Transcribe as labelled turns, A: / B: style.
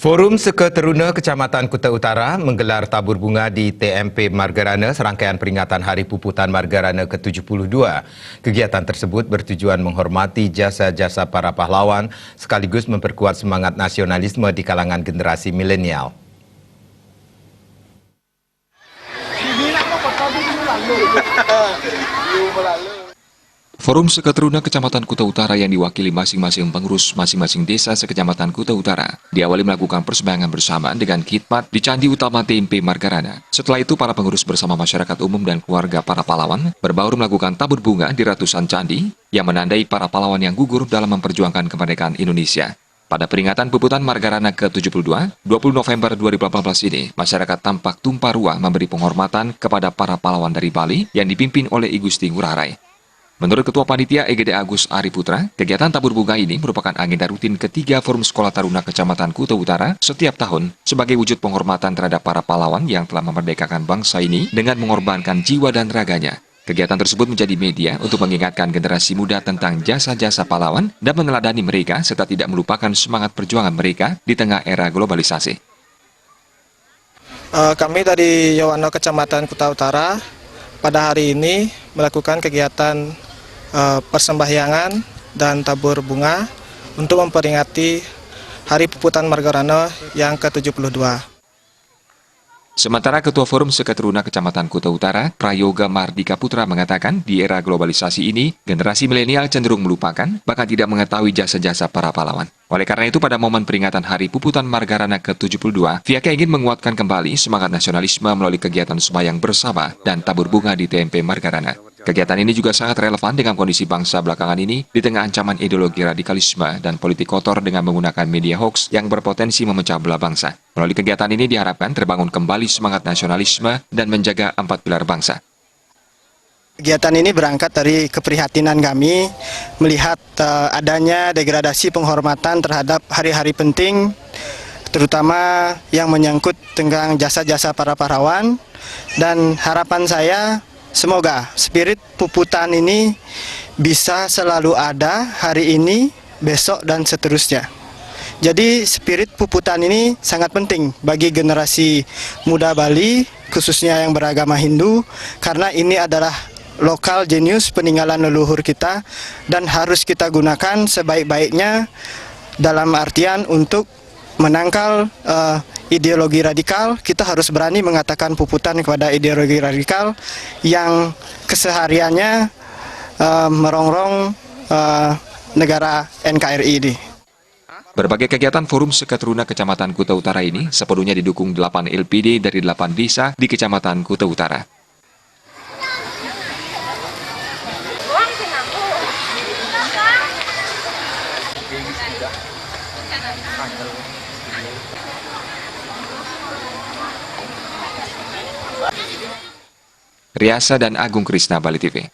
A: Forum Seketeruna Kecamatan Kuta Utara menggelar tabur bunga di TMP Margarana serangkaian peringatan Hari Puputan Margarana ke-72. Kegiatan tersebut bertujuan menghormati jasa-jasa para pahlawan sekaligus memperkuat semangat nasionalisme di kalangan generasi milenial.
B: Forum Seketeruna Kecamatan Kuta Utara yang diwakili masing-masing pengurus masing-masing desa sekecamatan Kuta Utara diawali melakukan persembayangan bersama dengan khidmat di Candi Utama TMP Margarana. Setelah itu, para pengurus bersama masyarakat umum dan keluarga para pahlawan berbaur melakukan tabur bunga di ratusan candi yang menandai para pahlawan yang gugur dalam memperjuangkan kemerdekaan Indonesia. Pada peringatan Puputan Margarana ke-72, 20 November 2018 ini, masyarakat tampak tumpah ruah memberi penghormatan kepada para pahlawan dari Bali yang dipimpin oleh I Gusti Ngurah Rai. Menurut Ketua Panitia EGD Agus Ari Putra, kegiatan tabur bunga ini merupakan agenda rutin ketiga Forum Sekolah Taruna Kecamatan Kuta Utara setiap tahun sebagai wujud penghormatan terhadap para pahlawan yang telah memerdekakan bangsa ini dengan mengorbankan jiwa dan raganya. Kegiatan tersebut menjadi media untuk mengingatkan generasi muda tentang jasa-jasa pahlawan dan meneladani mereka serta tidak melupakan semangat perjuangan mereka di tengah era globalisasi.
C: Kami dari Yowono Kecamatan Kuta Utara pada hari ini melakukan kegiatan persembahyangan dan tabur bunga untuk memperingati Hari Puputan Margarana yang ke-72.
B: Sementara Ketua Forum Seketeruna Kecamatan Kuta Utara, Prayoga Mardika Putra mengatakan di era globalisasi ini, generasi milenial cenderung melupakan, bahkan tidak mengetahui jasa-jasa para pahlawan. Oleh karena itu, pada momen peringatan Hari Puputan Margarana ke-72, pihaknya ingin menguatkan kembali semangat nasionalisme melalui kegiatan sembahyang bersama dan tabur bunga di TMP Margarana. Kegiatan ini juga sangat relevan dengan kondisi bangsa belakangan ini di tengah ancaman ideologi radikalisme dan politik kotor dengan menggunakan media hoax yang berpotensi memecah belah bangsa. Melalui kegiatan ini diharapkan terbangun kembali semangat nasionalisme dan menjaga 4 pilar bangsa.
C: Kegiatan ini berangkat dari keprihatinan kami melihat adanya degradasi penghormatan terhadap hari-hari penting, terutama yang menyangkut tentang jasa-jasa para pahlawan, dan harapan saya semoga spirit puputan ini bisa selalu ada hari ini, besok, dan seterusnya. Jadi spirit puputan ini sangat penting bagi generasi muda Bali, khususnya yang beragama Hindu, karena ini adalah lokal jenius peninggalan leluhur kita dan harus kita gunakan sebaik-baiknya dalam artian untuk menangkal ideologi radikal. Kita harus berani mengatakan puputan kepada ideologi radikal yang kesehariannya merongrong negara NKRI ini.
B: Berbagai kegiatan Forum Seketeruna Kecamatan Kuta Utara ini sepenuhnya didukung 8 LPD dari 8 desa di Kecamatan Kuta Utara. Riasa dan Agung Krisna, Bali TV.